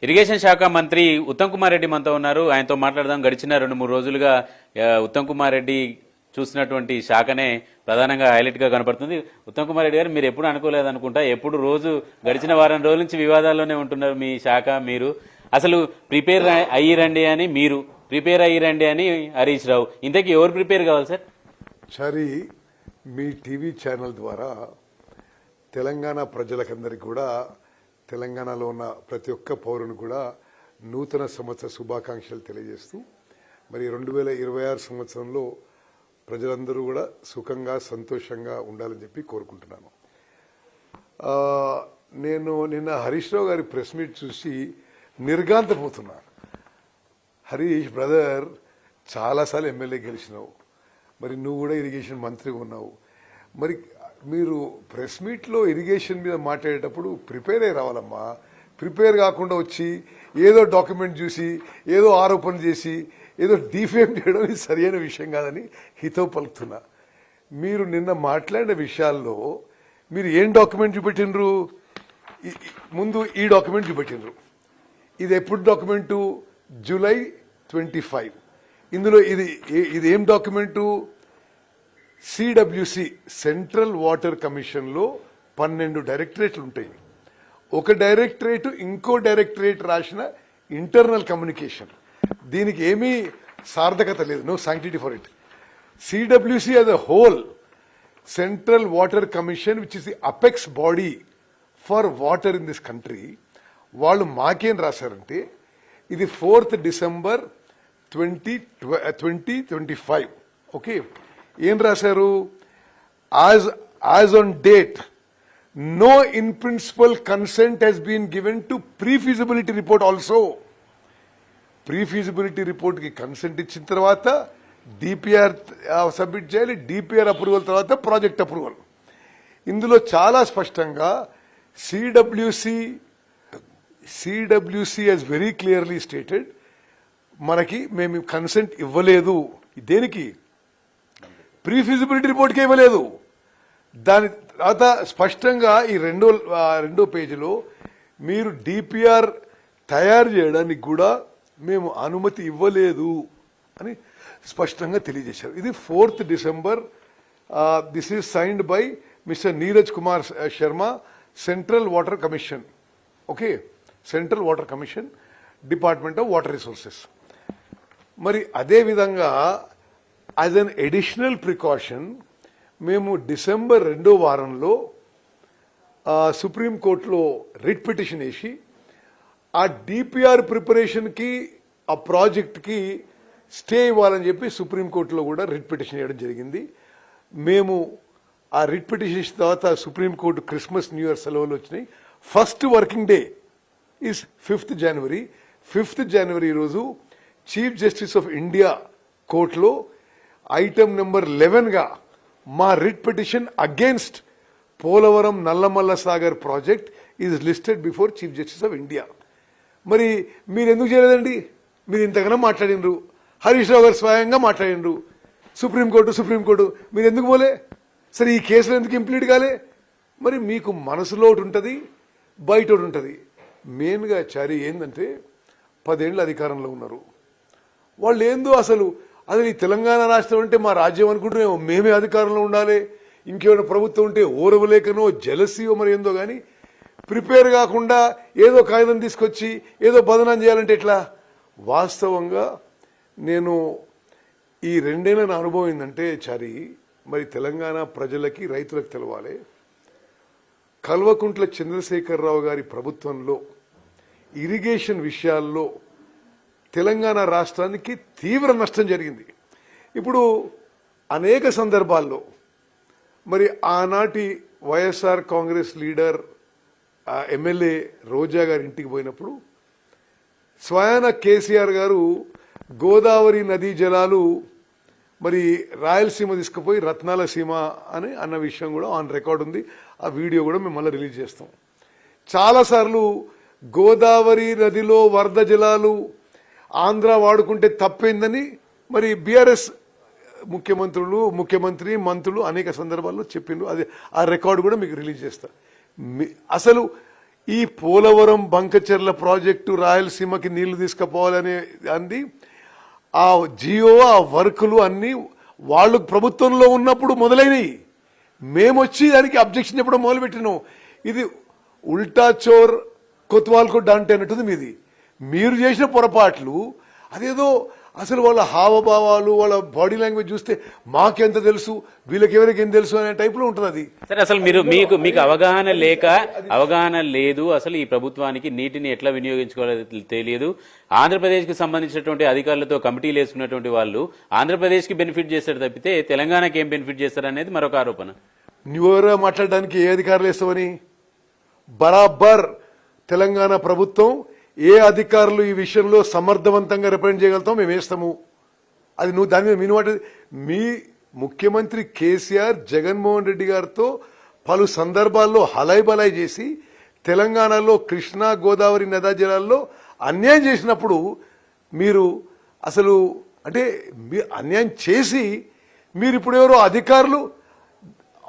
Irrigation శాఖ మంత్రి ఉత్తమ్ కుమార్ రెడ్డి మనతో ఉన్నారు. ఆయనతో మాట్లాడదాం. గడిచిన 2-3 రోజులుగా ఉత్తమ్ కుమార్ రెడ్డి చూసినటువంటి శాఖనే ప్రధానంగా హైలైట్ గా కనపడుతుంది. ఉత్తమ్ కుమార్ రెడ్డి గారు, మీరు ఎప్పుడు అనుకోలేదనుకుంటా, ఎప్పుడు రోజు గడిచిన వారం రోజుల నుంచి వివాదాల్లోనే ఉంటున్నారు మీ శాఖ. మీరు అసలు ప్రిపేర్ అయ్యిరండి అని మీరు, ప్రిపేర్ అయ్యిరండి అని హరీష్ రావు. ఇంతకీ ఎవరు ప్రిపేర్ కావాలి సార్? సరే, మీ టీవీ ఛానల్ ద్వారా తెలంగాణ ప్రజలకందరికీ కూడా, తెలంగాణలో ఉన్న ప్రతి ఒక్క పౌరుని కూడా నూతన సంవత్సర శుభాకాంక్షలు తెలియజేస్తూ, మరి 2026 సంవత్సరంలో ప్రజలందరూ కూడా సుఖంగా సంతోషంగా ఉండాలని చెప్పి కోరుకుంటున్నాను. నేను నిన్న హరీష్ రావు గారి ప్రెస్ మీట్ చూసి నిర్ఘాంతపోతున్నా. హరీష్ బ్రదర్, చాలాసార్లు ఎమ్మెల్యే గెలిచినావు, మరి నువ్వు కూడా ఇరిగేషన్ మంత్రిగా ఉన్నావు. మరి మీరు ప్రెస్ మీట్లో ఇరిగేషన్ మీద మాట్లాడేటప్పుడు ప్రిపేర్ అయ్యి రావాలమ్మా. ప్రిపేర్ కాకుండా వచ్చి ఏదో డాక్యుమెంట్ చూసి ఏదో ఆరోపణ చేసి ఏదో డిఫేమ్ చేయడం ఇది సరైన విషయం కాదని హితవు పలుకుతున్నా. మీరు నిన్న మాట్లాడిన విషయాల్లో మీరు ఏం డాక్యుమెంట్ చూపెట్టినరు? ముందు ఈ డాక్యుమెంట్ చూపెట్టినరు. ఇది ఎప్పుడు డాక్యుమెంటు? జూలై 25. ఇందులో ఇది ఏం document? CWC, central water commission లో 12 డైరెక్టరేట్లు ఉంటాయి. ఒక డైరెక్టరేట్ ఇంకో డైరెక్టరేట్ రాసిన ఇంటర్నల్ కమ్యూనికేషన్. దీనికి ఏమీ సార్థకత లేదు, no sanctity for it. CWC as a whole, central water commission, which is the apex body for water in this country, వాళ్ళు మాకేం రాశారంటే, ఇది 4th December 2025. ఓకే, ఏం రాశారు? As on date, no in principle consent has been given to pre feasibility report also. Pre feasibility report కి consent ఇచ్చిన తర్వాత DPR submit చేయాలి. డిపిఆర్ అప్రూవల్ తర్వాత ప్రాజెక్ట్ అప్రూవల్. ఇందులో చాలా స్పష్టంగా CWC has very clearly stated, మనకి మేము కన్సెంట్ ఇవ్వలేదు. దేనికి? ప్రీ ఫీజిబిలిటీ రిపోర్ట్కి ఇవ్వలేదు. దాని తర్వాత స్పష్టంగా ఈ రెండో పేజీలో మీరు డిపిఆర్ తయారు చేయడానికి కూడా మేము అనుమతి ఇవ్వలేదు అని స్పష్టంగా తెలియజేశారు. ఇది 4th December. This is signed by mister Neeraj Kumar Sharma, central water commission. Okay, central water commission, department of water resources. మరి అదే విధంగా యాజ్ అన్ అడిషనల్ ప్రికాషన్ మేము డిసెంబర్ 2వ వారంలో సుప్రీంకోర్టులో రిట్ పిటిషన్ వేసి ఆ డిపిఆర్ ప్రిపరేషన్కి, ఆ ప్రాజెక్ట్కి స్టే ఇవ్వాలని చెప్పి సుప్రీంకోర్టులో కూడా రిట్ పిటిషన్ వేయడం జరిగింది. మేము ఆ రిట్ పిటిషన్ ఇచ్చిన తర్వాత సుప్రీంకోర్టు క్రిస్మస్ న్యూ ఇయర్ సెలవులు వచ్చినాయి. First working day is 5th January. 5th January రోజు చీఫ్ జస్టిస్ ఆఫ్ ఇండియా కోర్టులో ఐటమ్ నెంబర్ 11గా మా writ petition against Polavaram Nallamalla Sagar project is listed before chief justice of India. మరి మీరు ఎందుకు చేయలేదండి? మీరు ఇంతకన్నా మాట్లాడినరు, హరీష్ రావు గారు స్వయంగా మాట్లాడినరు. సుప్రీంకోర్టు మీరు ఎందుకు పోలే? సరే, ఈ కేసులో ఎందుకు ఇంప్లీట్ కాలే? మరి మీకు మనసులో ఒకటి ఉంటుంది, బయట ఒకటి ఉంటుంది. మెయిన్గా చారి ఏంటంటే 10 ఏళ్ళు అధికారంలో ఉన్నారు వాళ్ళు. ఏందో అసలు ఈ తెలంగాణ రాష్ట్రం అంటే మా రాజ్యం అనుకుంటున్నామో, మేమే అధికారంలో ఉండాలి, ఇంకేమైనా ప్రభుత్వం ఉంటే ఓరవలేకనో జలసీయో మరి ఏందో, కానీ ప్రిపేర్ కాకుండా ఏదో కాగితం తీసుకొచ్చి ఏదో బదనాం చేయాలంటే ఎట్లా? వాస్తవంగా నేను ఈ 2 ఏళ్ళ నా అనుభవం ఏంటంటే చారి, మరి తెలంగాణ ప్రజలకి, రైతులకు తెలవాలి, కల్వకుంట్ల చంద్రశేఖరరావు గారి ప్రభుత్వంలో ఇరిగేషన్ విషయాల్లో తెలంగాణ రాష్ట్రానికి తీవ్ర నష్టం జరిగింది. ఇప్పుడు అనేక సందర్భాల్లో మరి ఆనాటి వైఎస్ఆర్ కాంగ్రెస్ లీడర్ ఎమ్మెల్యే రోజా గారి ఇంటికి పోయినప్పుడు స్వయాన కేసీఆర్ గారు గోదావరి నదీ జలాలు మరి రాయలసీమ తీసుకుపోయి రత్నాల సీమ అని అన్న విషయం కూడా ఆన్ రికార్డ్ ఉంది. ఆ వీడియో కూడా మేము మళ్ళీ రిలీజ్ చేస్తాం. చాలాసార్లు గోదావరి నదిలో వరద జలాలు ఆంధ్ర వాడుకుంటే తప్పైందని మరి బీఆర్ఎస్ ముఖ్యమంత్రి మంత్రులు అనేక సందర్భాల్లో చెప్పిండ్రు. అది ఆ రికార్డు కూడా మీకు రిలీజ్ చేస్తా. అసలు ఈ పోలవరం బంకచెర్ల ప్రాజెక్టు రాయలసీమకి నీళ్లు తీసుకుపోవాలని అంది ఆ జియో ఆ వర్కులు అన్ని వాళ్ళు ప్రభుత్వంలో ఉన్నప్పుడు మొదలైనవి. మేమొచ్చి దానికి అబ్జెక్షన్ చెప్పడం మొదలుపెట్టినాం. ఇది ఉల్టా చోర్ కొత్వాల్కు డాంటే అన్నట్టుంది మీది. మీరు చేసిన పొరపాట్లు అదేదో అసలు వాళ్ళ హావభావాలు వాళ్ళ బాడీ లాంగ్వేజ్ చూస్తే మాకెంత తెలుసు వీళ్ళకి ఎవరికి ఏం తెలుసు అనే టైప్ లో ఉంటుంది అది. సరే, అసలు మీకు అవగాహన లేదు. అసలు ఈ ప్రభుత్వానికి నీటిని ఎట్లా వినియోగించుకోవాలో తెలియదు. ఆంధ్రప్రదేశ్ కి సంబంధించినటువంటి అధికారులతో కమిటీలు వేసుకున్నటువంటి వాళ్ళు ఆంధ్రప్రదేశ్ కి బెనిఫిట్ చేస్తారు తప్పితే తెలంగాణకి ఏం బెనిఫిట్ చేస్తారు అనేది మరొక ఆరోపణ. నువ్వెవరో మాట్లాడడానికి ఏ అధికారులు వేస్తావని? బరాబర్ తెలంగాణ ప్రభుత్వం ఏ అధికారులు ఈ విషయంలో సమర్థవంతంగా రిప్రజెంట్ చేయగలుగుతాం మేము వేస్తాము. అది నువ్వు దాని మీద మీను మీ ముఖ్యమంత్రి కేసీఆర్ జగన్మోహన్ రెడ్డి గారితో పలు సందర్భాల్లో హలాయి బలాయి చేసి తెలంగాణలో కృష్ణా గోదావరి నదా జలాల్లో అన్యాయం చేసినప్పుడు మీరు అసలు అంటే అన్యాయం చేసి మీరు ఇప్పుడు ఎవరో అధికారులు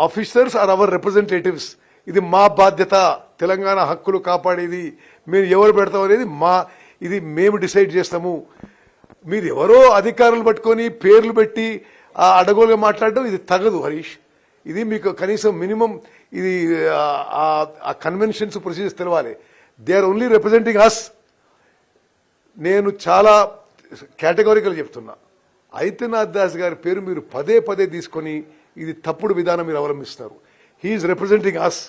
ఆఫీసర్స్ ఆర్ అవర్ రిప్రజెంటేటివ్స్, ఇది మా బాధ్యత, తెలంగాణ హక్కులు కాపాడేది, మీరు ఎవరు పెడతాం అనేది ఇది మేము డిసైడ్ చేస్తాము. మీరు ఎవరో అధికారులు పట్టుకొని పేర్లు పెట్టి ఆ అడగోలుగా మాట్లాడడం ఇది తగదు హరీష్. ఇది మీకు కనీసం మినిమం ఇది ఆ కన్వెన్షన్స్ ప్రొసీజర్స్ తెలవాలి. దే ఆర్ ఓన్లీ రిప్రజెంటింగ్ అస్. నేను చాలా కేటగారికల్ చెప్తున్నా, ఐతనాథ్ దాస్ గారి పేరు మీరు పదే పదే తీసుకొని ఇది తప్పుడు విధానం మీరు అవలంబిస్తున్నారు. హీఈస్ రిప్రజెంటింగ్ అస్.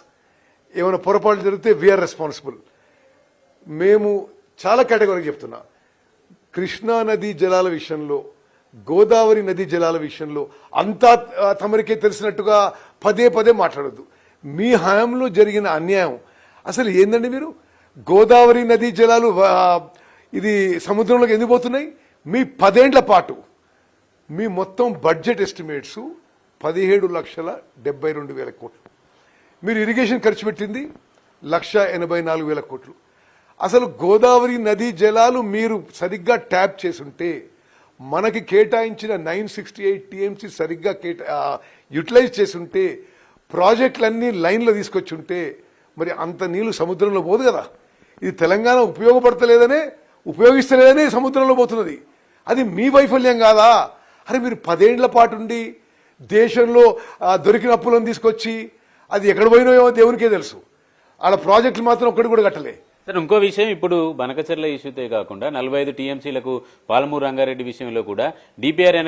ఏమైనా పొరపాట్లు జరిగితే వీఆర్ రెస్పాన్సిబుల్. మేము చాలా కేటగిరీకి చెప్తున్నా, కృష్ణా నదీ జలాల విషయంలో గోదావరి నదీ జలాల విషయంలో అంతా తమరికే తెలిసినట్టుగా పదే పదే మాట్లాడొద్దు. మీ హయాంలో జరిగిన అన్యాయం అసలు ఏందండి? మీరు గోదావరి నదీ జలాలు ఇది సముద్రంలోకి ఎందుకు పోతున్నాయి? మీ 10 ఏళ్ల పాటు మీ మొత్తం బడ్జెట్ ఎస్టిమేట్స్ 17,72,000 కోట్లు. మీరు ఇరిగేషన్ ఖర్చు పెట్టింది 1,84,000 కోట్లు. అసలు గోదావరి నదీ జలాలు మీరు సరిగ్గా ట్యాప్ చేసుంటే మనకి కేటాయించిన 968 టీఎంసీ సరిగ్గా యూటిలైజ్ చేసుంటే ప్రాజెక్టులన్నీ లైన్లో తీసుకొచ్చి ఉంటే మరి అంత నీళ్లు సముద్రంలో పోదు కదా. ఇది తెలంగాణ ఉపయోగిస్తలేదనే సముద్రంలో పోతున్నది. అది మీ వైఫల్యం కాదా? అరే మీరు 10 ఏళ్ల పాటు ఉండి దేశంలో దొరికిన అప్పులను తీసుకొచ్చి అది ఎక్కడ పోయినాయో దేవునికే తెలుసు. ఆడ ప్రాజెక్టులు మాత్రం ఒక్కటి కూడా కట్టలే. సరే, ఇంకో విషయం, ఇప్పుడు బనకచెర్ల ఇష్యూతే కాకుండా 45 టీఎంసీలకు పాలమూరు రంగారెడ్డి విషయంలో కూడా డిపిఆర్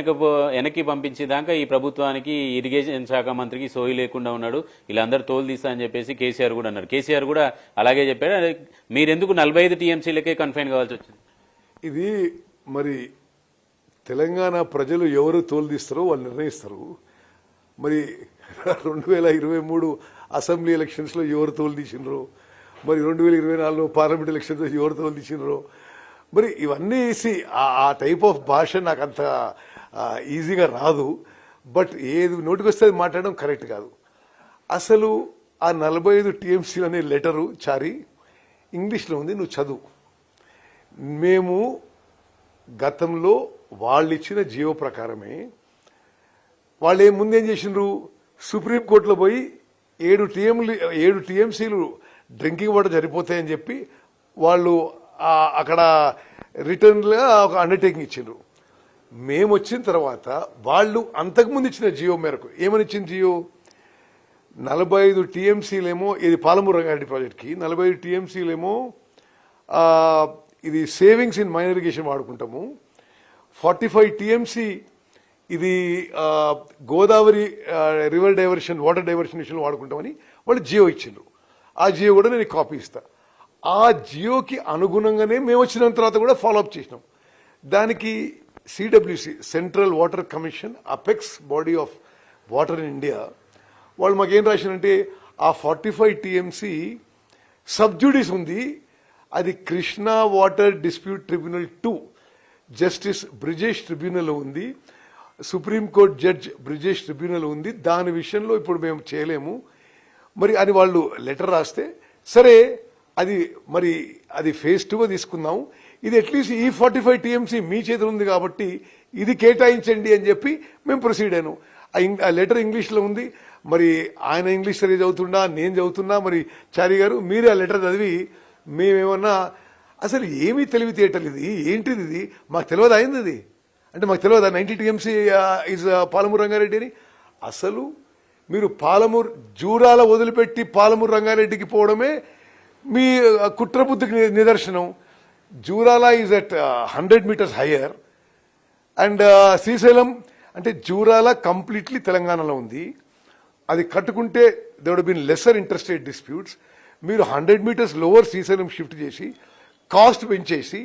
వెనక్కి పంపించేదాకా ఈ ప్రభుత్వానికి ఇరిగేషన్ శాఖ మంత్రికి సోయి లేకుండా ఉన్నాడు, వీళ్ళందరూ తోలు తీస్తా అని చెప్పేసి కేసీఆర్ కూడా అన్నారు. కేసీఆర్ కూడా అలాగే చెప్పాడు. మీరెందుకు 45 టీఎంసీలకే కన్ఫైన్ కావాల్సి వచ్చింది? ఇది మరి తెలంగాణ ప్రజలు ఎవరు తోలు తీస్తారో వాళ్ళు నిర్ణయిస్తారు. మరి 2023 అసెంబ్లీ ఎలక్షన్స్ లో ఎవరు తోలు తీసినరో, మరి 2024 పార్లమెంట్ ఎలక్షన్స్ లో ఎవరు తోలు తీసినరో, మరి ఇవన్నీ ఆ టైప్ ఆఫ్ భాష నాకు అంత ఈజీగా రాదు. బట్ ఏది నోటికి వస్తే మాట్లాడడం కరెక్ట్ కాదు. అసలు ఆ 45 టీఎంసీ అనే లెటరు చారి ఇంగ్లీష్లో ఉంది, నువ్వు చదువు. మేము గతంలో వాళ్ళు ఇచ్చిన జియో ప్రకారమే వాళ్ళు ముందేం చేసిండ్రు, సుప్రీంకోర్టులో పోయి 7 టీఎంసీలు డ్రింకింగ్ వాటర్ సరిపోతాయని చెప్పి వాళ్ళు అక్కడ రిటర్న్గా ఒక అండర్టేకింగ్ ఇచ్చిండ్రు. మేము వచ్చిన తర్వాత వాళ్ళు అంతకుముందు ఇచ్చిన జియో మేరకు ఏమని ఇచ్చింది జియో, 45 టీఎంసీలేమో ఇది పాలమూరు రంగారెడ్డి ప్రాజెక్ట్కి, 45 టీఎంసీలేమో ఇది సేవింగ్స్ ఇన్ మైనర్ ఇరిగేషన్ వాడుకుంటాము, 45 టీఎంసీ ఇది Godavari river diversion water diversion విషయంలో వాడుకుంటామని వాళ్ళు జియో ఇచ్చిండ్రు. ఆ జియో కూడా నేను కాపీ ఇస్తా. ఆ జియోకి అనుగుణంగానే మేము వచ్చిన తర్వాత కూడా ఫాలోఅప్ చేసినాం. దానికి CWC central water commission apex body of water in India వాళ్ళు మాకేం రాసినంటే ఆ 45 టీఎంసీ సబ్జుడీస్ ఉంది, అది Krishna water dispute tribunal 2 justice Brijesh tribunal ఉంది, సుప్రీంకోర్టు జడ్జ్ బ్రిజేష్ ట్రిబ్యునల్ ఉంది, దాని విషయంలో ఇప్పుడు మేము చేయలేము మరి అని వాళ్ళు లెటర్ రాస్తే, సరే అది ఫేజ్ 2గా తీసుకుందాము, ఇది అట్లీస్ట్ ఈ 45 టీఎంసీ మీ చేతులు ఉంది కాబట్టి ఇది కేటాయించండి అని చెప్పి మేము ప్రొసీడ్ అయ్యాను. ఆ లెటర్ ఇంగ్లీష్లో ఉంది. మరి ఆయన ఇంగ్లీష్ సరిగ్గా చదువుతున్నా, నేను చదువుతున్నా, మరి చారి గారు మీరే ఆ లెటర్ చదివి మేమేమన్నా అసలు ఏమీ తెలివితేటలు ఇది ఏంటిది, ఇది మాకు తెలియదు అయింది ఇది అంటే మాకు తెలియదా 90 టీఎంసీ ఈజ్ పాలమూరు రంగారెడ్డి అని. అసలు మీరు పాలమూరు జూరాల వదిలిపెట్టి పాలమూరు రంగారెడ్డికి పోవడమే మీ కుట్రబుద్ధికి నిదర్శనం. Jurala is at 100 meters higher and Srisailam అంటే జూరాల కంప్లీట్లీ తెలంగాణలో ఉంది. అది కట్టుకుంటే they would been lesser interstate disputes. మీరు 100 మీటర్స్ లోవర్ శ్రీశైలం షిఫ్ట్ చేసి కాస్ట్ పెంచేసి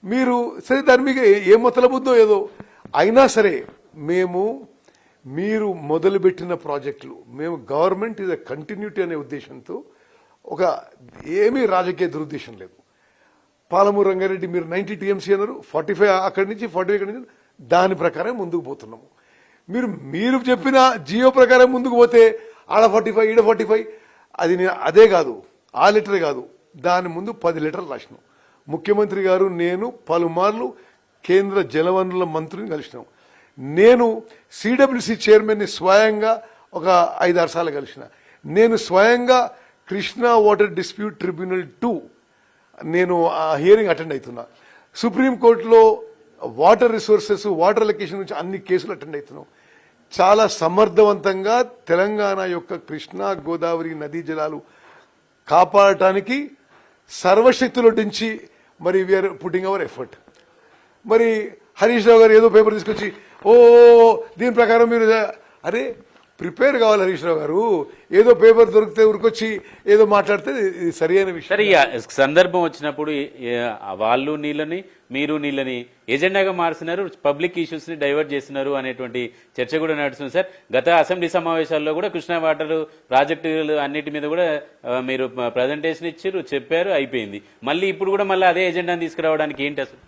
మీరు సరే దాని మీకు ఏ మొదలబుద్దో ఏదో అయినా సరే మీరు మొదలుపెట్టిన ప్రాజెక్టులు మేము గవర్నమెంట్ ఇస్ అ కంటిన్యూటీ అనే ఉద్దేశంతో ఒక ఏమీ రాజకీయ దురుద్దేశం లేదు. పాలమూరు రంగారెడ్డి మీరు 90 టీఎంసీ అన్నారు, 45 అక్కడి నుంచి 45 అక్కడి నుంచి దాని ప్రకారం ముందుకు పోతున్నాము. మీరు చెప్పిన జియో ప్రకారం ముందుకు పోతే ఆడ 45 ఈడ 45 అది అదే కాదు, ఆ లెటరే కాదు, దాని ముందు 10 లెటర్లు రాసినాం. ముఖ్యమంత్రి గారు నేను పలుమార్లు కేంద్ర జలవనరుల మంత్రిని కలిసినాం. నేను సిడబ్ల్యూసి చైర్మన్ని స్వయంగా ఒక 5-6 సార్లు కలిసిన. నేను స్వయంగా కృష్ణా వాటర్ డిస్ప్యూట్ ట్రిబ్యునల్ 2 నేను ఆ హియరింగ్ అటెండ్ అవుతున్నా. సుప్రీంకోర్టులో వాటర్ రిసోర్సెస్ వాటర్ లొకేషన్ నుంచి అన్ని కేసులు అటెండ్ అవుతున్నాం. చాలా సమర్థవంతంగా తెలంగాణ యొక్క కృష్ణా గోదావరి నదీ జలాలు కాపాడటానికి సర్వశక్తులొడ్డించి మరి వీఆర్ పుట్టింగ్ అవర్ ఎఫర్ట్. మరి హరీష్ రావు గారు ఏదో పేపర్ తీసుకొచ్చి దీని ప్రకారం మీరు అరే ప్రిపేర్ కావాలి హరీష్ రావు గారు. ఏదో పేపర్ దొరికితే ఉరికొచ్చి ఏదో మాట్లాడితే ఇది సరైన విషయం. సరే సందర్భం వచ్చినప్పుడు వాళ్ళు నీళ్ళని మీరు నీళ్ళని ఎజెండాగా మారుస్తున్నారు, పబ్లిక్ ఇష్యూస్ ని డైవర్ట్ చేస్తున్నారు అనేటువంటి చర్చ కూడా నడుస్తుంది సార్. గత అసెంబ్లీ సమావేశాల్లో కూడా కృష్ణా వాటర్ ప్రాజెక్టులు అన్నిటి మీద కూడా మీరు ప్రజెంటేషన్ ఇచ్చారు, చెప్పారు, అయిపోయింది. మళ్ళీ ఇప్పుడు కూడా మళ్ళీ అదే ఎజెండాని తీసుకురావడానికి ఏంటి అసలు?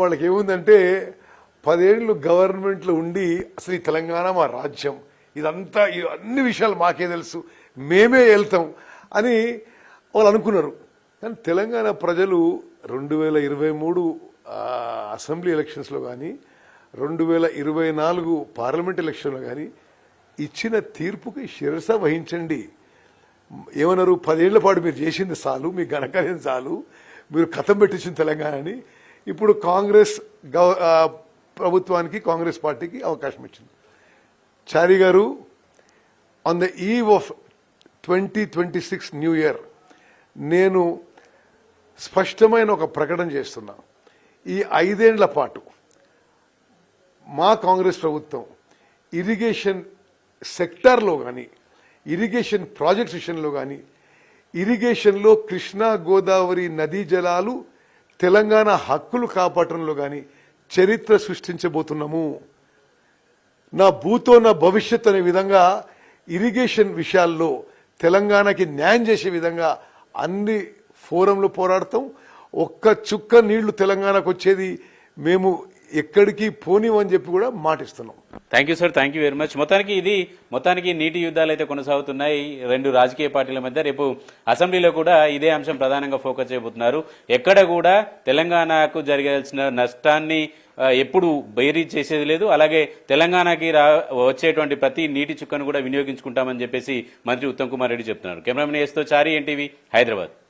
వాళ్ళకి ఏముందంటే 10 ఏళ్ళు గవర్నమెంట్లో ఉండి అసలు ఈ తెలంగాణ మా రాజ్యం, ఇదంతా అన్ని విషయాలు మాకే తెలుసు, మేమే వెళ్తాం అని వాళ్ళు అనుకున్నారు. కానీ తెలంగాణ ప్రజలు 2023 అసెంబ్లీ ఎలక్షన్స్లో కానీ 2024 పార్లమెంట్ ఎలక్షన్లో కానీ ఇచ్చిన తీర్పుకి శిరస వహించండి. ఏమన్నారు, 10 ఏళ్ల పాటు మీరు చేసింది చాలు, మీ ఘనకార్యం చాలు, మీరు కథం పెట్టించిన తెలంగాణని. ఇప్పుడు కాంగ్రెస్ ప్రభుత్వానికి కాంగ్రెస్ పార్టీకి అవకాశం ఇచ్చింది. చారి గారు on the eve of 2026 new year నేను స్పష్టమైన ఒక ప్రకటన చేస్తున్నా. ఈ 5 ఏళ్ల పాటు మా కాంగ్రెస్ ప్రభుత్వం ఇరిగేషన్ సెక్టార్లో కానీ ఇరిగేషన్ ప్రాజెక్ట్స్ విషయంలో కానీ ఇరిగేషన్లో కృష్ణా గోదావరి నదీ జలాలు తెలంగాణ హక్కులు కాపాడటంలో కానీ చరిత్ర సృష్టించబోతున్నాము. నా భూతో నా భవిష్యత్ అనే విధంగా ఇరిగేషన్ విషయాల్లో తెలంగాణకి న్యాయం చేసే విధంగా అన్ని ఫోరంలో పోరాడతాం. ఒక్క చుక్క నీళ్లు తెలంగాణకు వచ్చేది మేము ఎక్కడికి పోనివని చెప్పి కూడా మాటిస్తున్నాం. Thank you sir, thank you very much. మొత్తానికి నీటి యుద్ధాలు అయితే కొనసాగుతున్నాయి 2 రాజకీయ పార్టీల మధ్య. రేపు అసెంబ్లీలో కూడా ఇదే అంశం ప్రధానంగా ఫోకస్ చేయబోతున్నారు. ఎక్కడ కూడా తెలంగాణకు జరగాల్సిన నష్టాన్ని ఎప్పుడు బేరీ చేసేది లేదు, అలాగే తెలంగాణకి వచ్చేటువంటి ప్రతి నీటి చుక్కను కూడా వినియోగించుకుంటామని చెప్పేసి మంత్రి ఉత్తమ్ కుమార్ రెడ్డి చెప్తున్నారు. కెమెరామెన్ ఎస్తో చారి, ఎన్టీవీ, హైదరాబాద్.